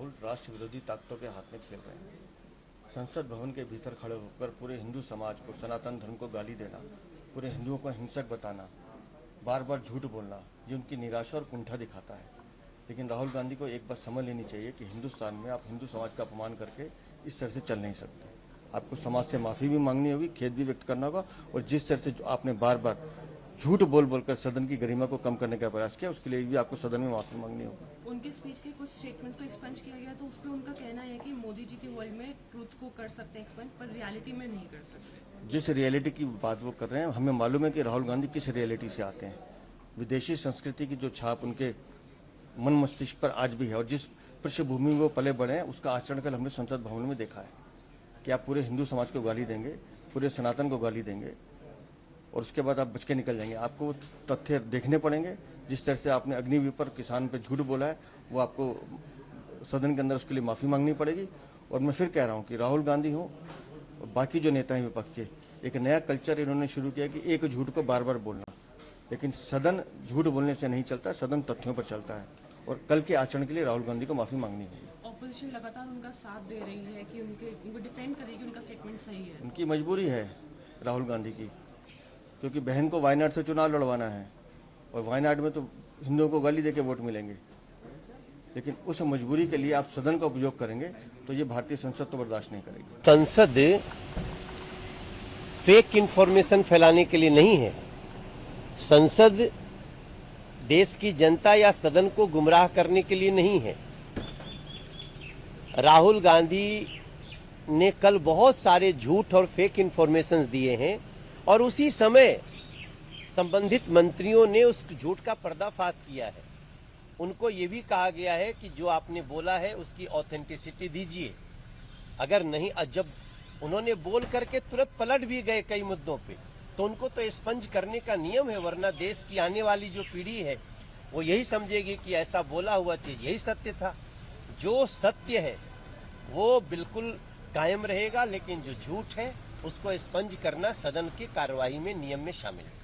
राहुल राष्ट्र विरोधी ताकतों के हाथ में खेल रहे हैं। संसद भवन के भीतर खड़े होकर पूरे हिंदू समाज को, सनातन धर्म को गाली देना, पूरे हिंदुओं को हिंसक बताना, बार बार झूठ बोलना, ये उनकी निराशा और कुंठा दिखाता है। लेकिन राहुल गांधी को एक बात समझ लेनी चाहिए कि हिंदुस्तान में आप हिंदू समाज का अपमान करके इस तरह से चल नहीं सकते। आपको समाज से माफ़ी भी मांगनी होगी, खेद भी व्यक्त करना होगा, और जिस तरह से आपने बार बार झूठ बोलकर सदन की गरिमा को कम करने का प्रयास किया, उसके लिए भी आपको सदन में माफी मांगनी होगी। उनके स्पीच के कुछ स्टेटमेंट्स को एक्सपंज किया गया, तो उसमें उनका कहना है कि मोदी जी के वर्ल्ड में ट्रूथ को कर सकते हैं एक्सपंज, पर रियलिटी में नहीं कर सकते। जिस रियलिटी की बात वो कर रहे हैं, हमें मालूम है कि राहुल गांधी किस रियलिटी से आते हैं। विदेशी संस्कृति की जो छाप उनके मन मस्तिष्क पर आज भी है, और जिस पृष्ठभूमि में वो पले बढ़े हैं, उसका आचरण कल हमने संसद भवन में देखा है कि आप पूरे हिंदू समाज को गाली देंगे, पूरे सनातन को गाली देंगे, और उसके बाद आप बच के निकल जाएंगे। आपको तथ्य देखने पड़ेंगे। जिस तरह से आपने अग्निवीर पर किसान पे झूठ बोला है, वो आपको सदन के अंदर उसके लिए माफ़ी मांगनी पड़ेगी। और मैं फिर कह रहा हूँ कि राहुल गांधी हो और बाकी जो नेता हैं विपक्ष के, एक नया कल्चर इन्होंने शुरू किया कि एक झूठ को बार बार बोलना। लेकिन सदन झूठ बोलने से नहीं चलता, सदन तथ्यों पर चलता है, और कल के आचरण के लिए राहुल गांधी को माफ़ी मांगनी होगी। ऑपोजिशन लगातार उनका साथ दे रही है कि उनको डिफेंड करेगी, उनका स्टेटमेंट सही है। उनकी मजबूरी है राहुल गांधी की, क्योंकि बहन को वायनाड से चुनाव लड़वाना है, और वायनाड में तो हिंदुओं को गाली देके वोट मिलेंगे। लेकिन उस मजबूरी के लिए आप सदन का उपयोग करेंगे तो ये भारतीय संसद तो बर्दाश्त नहीं करेगी। संसद फेक इंफॉर्मेशन फैलाने के लिए नहीं है। संसद देश की जनता या सदन को गुमराह करने के लिए नहीं है। राहुल गांधी ने कल बहुत सारे झूठ और फेक इंफॉर्मेशन दिए हैं, और उसी समय संबंधित मंत्रियों ने उस झूठ का पर्दाफाश किया है। उनको ये भी कहा गया है कि जो आपने बोला है उसकी ऑथेंटिसिटी दीजिए। अगर नहीं, जब उन्होंने बोल करके तुरंत पलट भी गए कई मुद्दों पे, तो उनको तो स्पंज करने का नियम है, वरना देश की आने वाली जो पीढ़ी है वो यही समझेगी कि ऐसा बोला हुआ चीज यही सत्य था। जो सत्य है वो बिल्कुल कायम रहेगा, लेकिन जो झूठ है उसको स्पंज करना सदन की कार्यवाही में नियम में शामिल है।